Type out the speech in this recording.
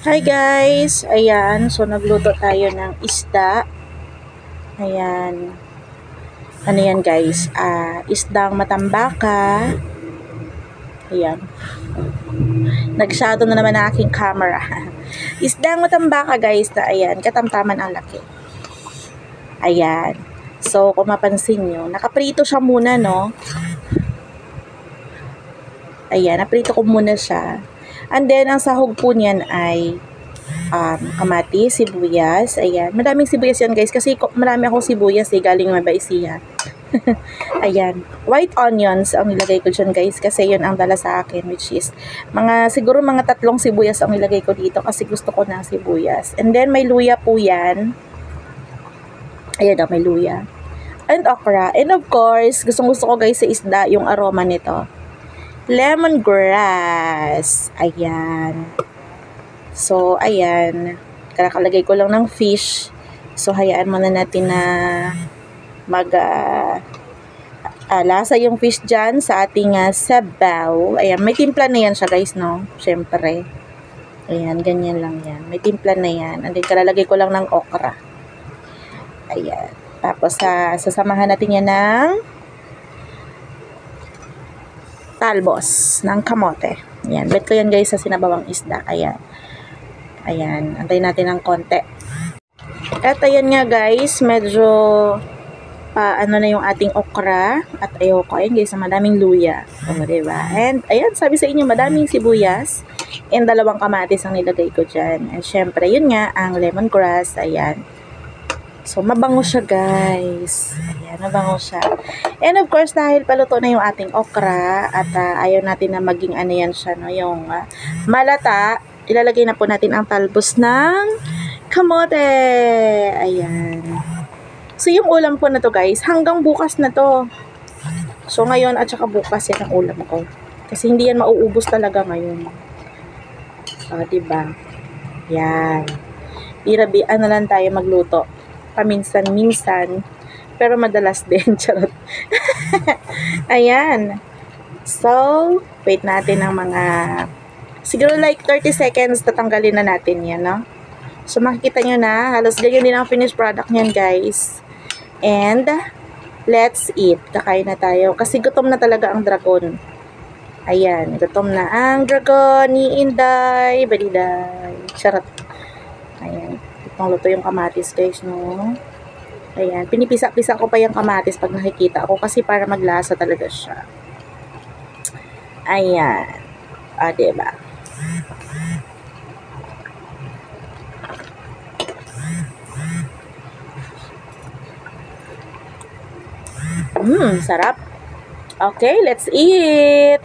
Hi guys! Ayan, so nagluto tayo ng isda. Ayan. Ano yan guys? Isdang matambaka. Ayan. Nag-shadow na naman ang aking camera. Isdang matambaka guys na ayan, katamtaman ang laki. Ayan. So, kung mapansin nyo, nakaprito siya muna, no? Ayan, naprito ko muna siya. And then, ang sahog po niyan ay kamatis, sibuyas. Ayan. Maraming sibuyas yan guys. Kasi marami akong sibuyas galing Mabaysiya. Ayan. White onions ang nilagay ko dyan guys. Kasi yun ang dala sa akin. Which is, siguro mga 3 sibuyas ang nilagay ko dito. Kasi gusto ko ng sibuyas. And then, may luya po yan. Ayan may luya. And okra. And of course, gustong gusto ko guys sa isda yung aroma nito. Lemongrass. Ayan. So, ayan. Kakalagay ko lang ng fish. So, hayaan muna natin na lasa yung fish dyan sa ating sabaw. Ayan. May timpla na yan siya guys, no? Siyempre. Ayan. Ganyan lang yan. May timpla na yan. And then, kalalagay ko lang ng okra. Ayan. Tapos, sasamahan natin yan ng talbos ng kamote. Ayan. Bet ko yan guys sa sinabawang isda. Ayan. Ayan. Antayin natin ng konti. At ayan nga guys. Medyo ano na yung ating okra. At ayoko. Ayan guys. Madaming luya. Diba? And ayan. Sabi sa inyo madaming sibuyas. And 2 kamatis ang nilagay ko dyan. And syempre yun nga ang lemongrass. Ayan. So, mabango siya, guys. Ayan, mabango siya. And of course, dahil paluto na yung ating okra at ayaw natin na maging ano yan siya, no? Yung malata, ilalagay na po natin ang talbos ng kamote. Ayan. So, yung ulam po na to, guys, hanggang bukas na to. So, ngayon at saka bukas yan ang ulam ko. Kasi hindi yan mauubos talaga ngayon. Diba? Yan. Ano lang tayo magluto. Paminsan-minsan, pero madalas din, charot. Ayan. So, wait natin ng mga, siguro like 30 seconds, tatanggalin na natin yan, no? So, makikita nyo na, halos ganyan din ang finished product niyan, guys. And, let's eat. Kakain na tayo. Kasi gutom na talaga ang dragon. Ayan, gutom na ang dragon ni Inday, Baliday. Charot. Ayan. Itong luto yung kamatis guys, no? Ayan, pinipisa-pisa ko pa yung kamatis pag nakikita ako kasi para maglasa talaga siya. Ayan. Diba? Sarap. Okay, let's eat!